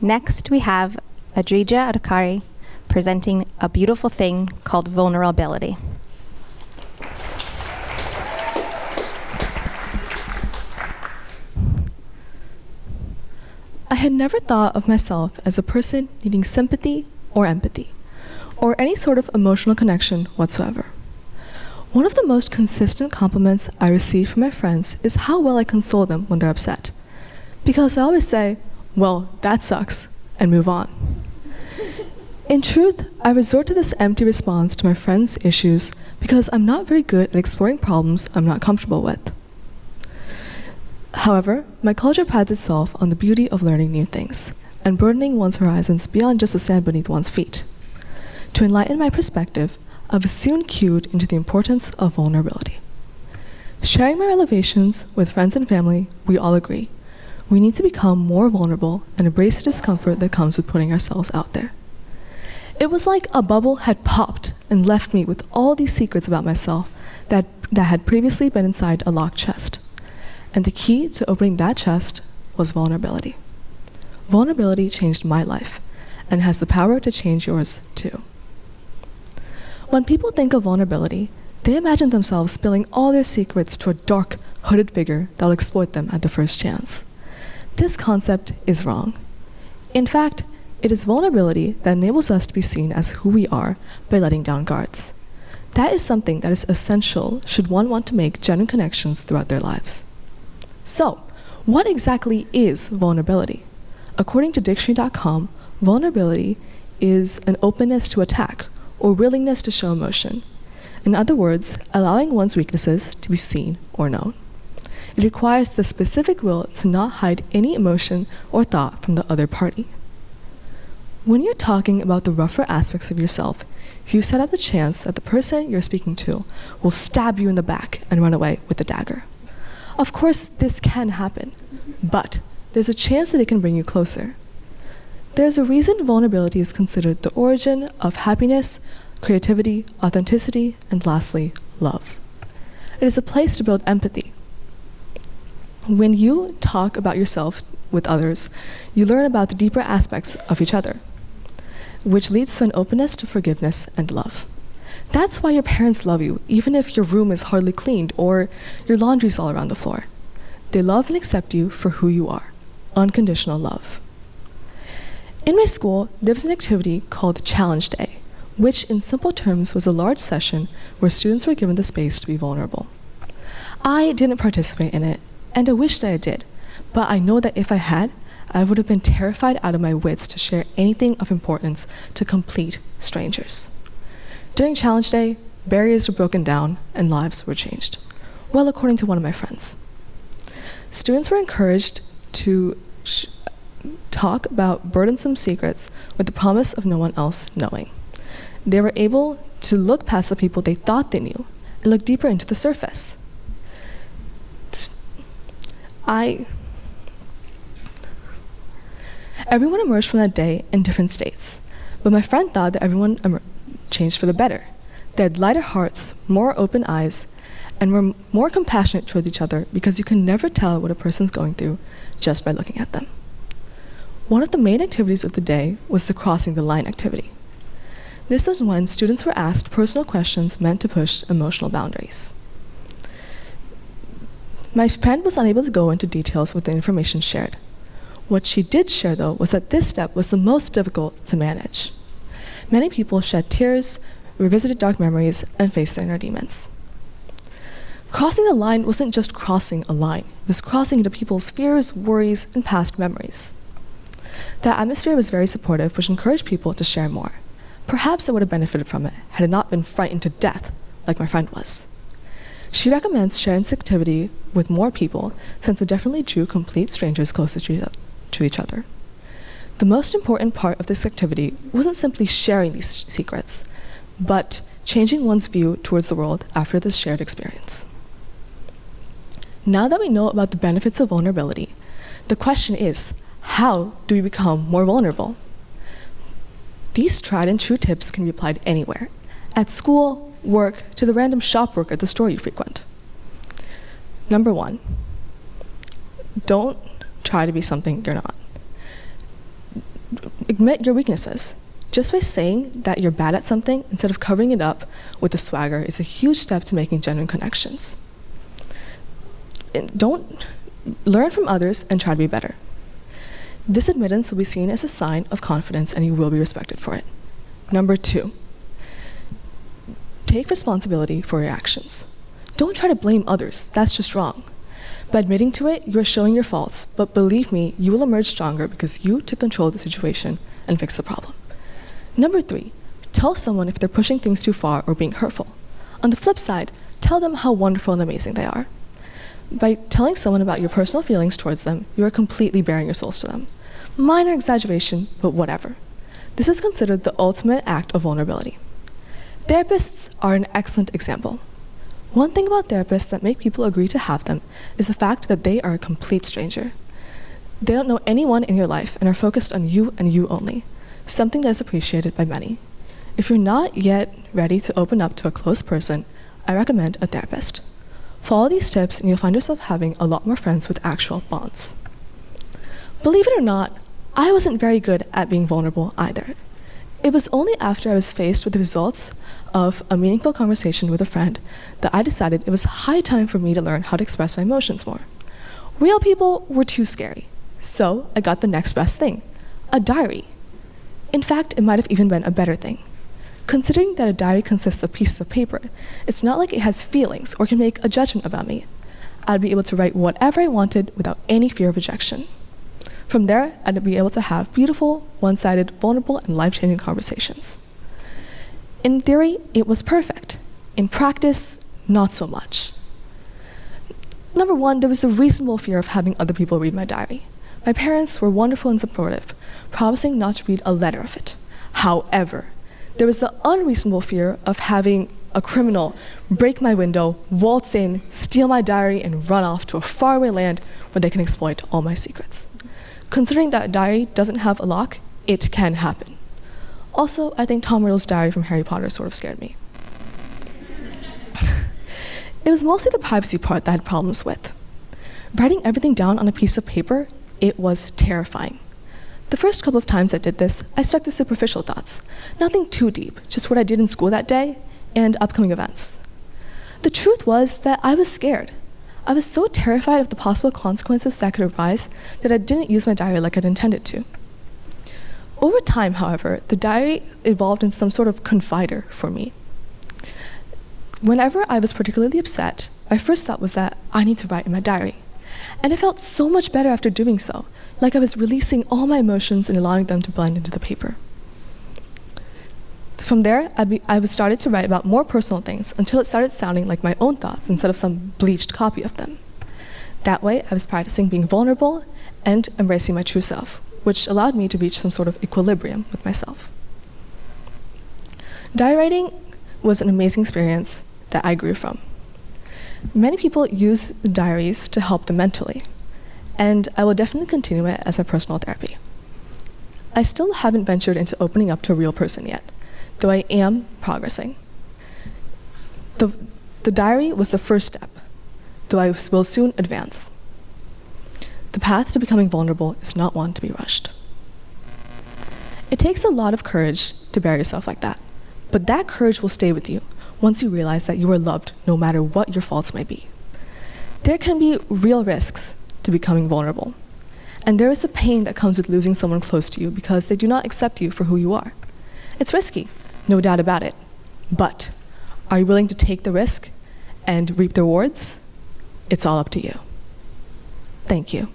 Next, we have Adrija Adhikary presenting a beautiful thing called vulnerability. I had never thought of myself as a person needing sympathy or empathy, or any sort of emotional connection whatsoever. One of the most consistent compliments I receive from my friends is how well I console them when they're upset. Because I always say, well, that sucks, and move on. In truth, I resort to this empty response to my friends' issues because I'm not very good at exploring problems I'm not comfortable with. However, my culture prides itself on the beauty of learning new things and broadening one's horizons beyond just the sand beneath one's feet. To enlighten my perspective, I was soon cued into the importance of vulnerability. Sharing my revelations with friends and family, we all agree. We need to become more vulnerable and embrace the discomfort that comes with putting ourselves out there. It was like a bubble had popped and left me with all these secrets about myself that had previously been inside a locked chest. And the key to opening that chest was vulnerability. Vulnerability changed my life and has the power to change yours too. When people think of vulnerability, they imagine themselves spilling all their secrets to a dark, hooded figure that will exploit them at the first chance. This concept is wrong. In fact, it is vulnerability that enables us to be seen as who we are by letting down guards. That is something that is essential should one want to make genuine connections throughout their lives. So, what exactly is vulnerability? According to dictionary.com, vulnerability is an openness to attack or willingness to show emotion. In other words, allowing one's weaknesses to be seen or known. It requires the specific will to not hide any emotion or thought from the other party. When you're talking about the rougher aspects of yourself, you set up the chance that the person you're speaking to will stab you in the back and run away with a dagger. Of course, this can happen, but there's a chance that it can bring you closer. There's a reason vulnerability is considered the origin of happiness, creativity, authenticity, and lastly, love. It is a place to build empathy. When you talk about yourself with others, you learn about the deeper aspects of each other, which leads to an openness to forgiveness and love. That's why your parents love you, even if your room is hardly cleaned or your laundry's all around the floor. They love and accept you for who you are. Unconditional love. In my school, there was an activity called Challenge Day, which in simple terms was a large session where students were given the space to be vulnerable. I didn't participate in it, and I wish that I did, but I know that if I had, I would have been terrified out of my wits to share anything of importance to complete strangers. During Challenge Day, barriers were broken down and lives were changed. Well, according to one of my friends. Students were encouraged to talk about burdensome secrets with the promise of no one else knowing. They were able to look past the people they thought they knew and look deeper into the surface. Everyone emerged from that day in different states, but my friend thought that everyone changed for the better. They had lighter hearts, more open eyes, and were more compassionate toward each other because you can never tell what a person's going through just by looking at them. One of the main activities of the day was the Crossing the Line activity. This was when students were asked personal questions meant to push emotional boundaries. My friend was unable to go into details with the information shared. What she did share, though, was that this step was the most difficult to manage. Many people shed tears, revisited dark memories, and faced their inner demons. Crossing the line wasn't just crossing a line. It was crossing into people's fears, worries, and past memories. The atmosphere was very supportive, which encouraged people to share more. Perhaps I would have benefited from it had I not been frightened to death like my friend was. She recommends sharing this activity with more people since it definitely drew complete strangers closer to each other. The most important part of this activity wasn't simply sharing these secrets, but changing one's view towards the world after this shared experience. Now that we know about the benefits of vulnerability, the question is, how do we become more vulnerable? These tried and true tips can be applied anywhere, at school, work, to the random shop work at the store you frequent. Number 1, don't try to be something you're not. admit your weaknesses. Just by saying that you're bad at something instead of covering it up with a swagger is a huge step to making genuine connections. Don't learn from others and try to be better. This admittance will be seen as a sign of confidence and you will be respected for it. Number 2, take responsibility for your actions. Don't try to blame others, that's just wrong. By admitting to it, you are showing your faults, but believe me, you will emerge stronger because you took control of the situation and fixed the problem. Number 3, tell someone if they're pushing things too far or being hurtful. On the flip side, tell them how wonderful and amazing they are. By telling someone about your personal feelings towards them, you are completely bearing your souls to them. Minor exaggeration, but whatever. This is considered the ultimate act of vulnerability. Therapists are an excellent example. One thing about therapists that make people agree to have them is the fact that they are a complete stranger. They don't know anyone in your life and are focused on you and you only, something that is appreciated by many. If you're not yet ready to open up to a close person, I recommend a therapist. Follow these tips and you'll find yourself having a lot more friends with actual bonds. Believe it or not, I wasn't very good at being vulnerable either. It was only after I was faced with the results of a meaningful conversation with a friend that I decided it was high time for me to learn how to express my emotions more. Real people were too scary, so I got the next best thing, a diary. In fact, it might have even been a better thing. Considering that a diary consists of pieces of paper, it's not like it has feelings or can make a judgment about me. I'd be able to write whatever I wanted without any fear of rejection. From there, I'd be able to have beautiful, one-sided, vulnerable, and life-changing conversations. In theory, it was perfect. In practice, not so much. Number 1, there was the reasonable fear of having other people read my diary. My parents were wonderful and supportive, promising not to read a letter of it. However, there was the unreasonable fear of having a criminal break my window, waltz in, steal my diary, and run off to a faraway land where they can exploit all my secrets. Considering that a diary doesn't have a lock, it can happen. Also, I think Tom Riddle's diary from Harry Potter sort of scared me. It was mostly the privacy part that I had problems with. Writing everything down on a piece of paper, it was terrifying. The first couple of times I did this, I stuck to superficial thoughts. Nothing too deep, just what I did in school that day and upcoming events. The truth was that I was scared. I was so terrified of the possible consequences that could arise that I didn't use my diary like I'd intended to. Over time, however, the diary evolved in some sort of confider for me. Whenever I was particularly upset, my first thought was that I need to write in my diary. And I felt so much better after doing so, like I was releasing all my emotions and allowing them to blend into the paper. From there, I started to write about more personal things until it started sounding like my own thoughts instead of some bleached copy of them. That way, I was practicing being vulnerable and embracing my true self, which allowed me to reach some sort of equilibrium with myself. Diary writing was an amazing experience that I grew from. Many people use diaries to help them mentally, and I will definitely continue it as my personal therapy. I still haven't ventured into opening up to a real person yet, though I am progressing. The diary was the first step, though I will soon advance. The path to becoming vulnerable is not one to be rushed. It takes a lot of courage to bare yourself like that, but that courage will stay with you once you realize that you are loved no matter what your faults may be. There can be real risks to becoming vulnerable, and there is the pain that comes with losing someone close to you because they do not accept you for who you are. It's risky, no doubt about it, but are you willing to take the risk and reap the rewards? It's all up to you. Thank you.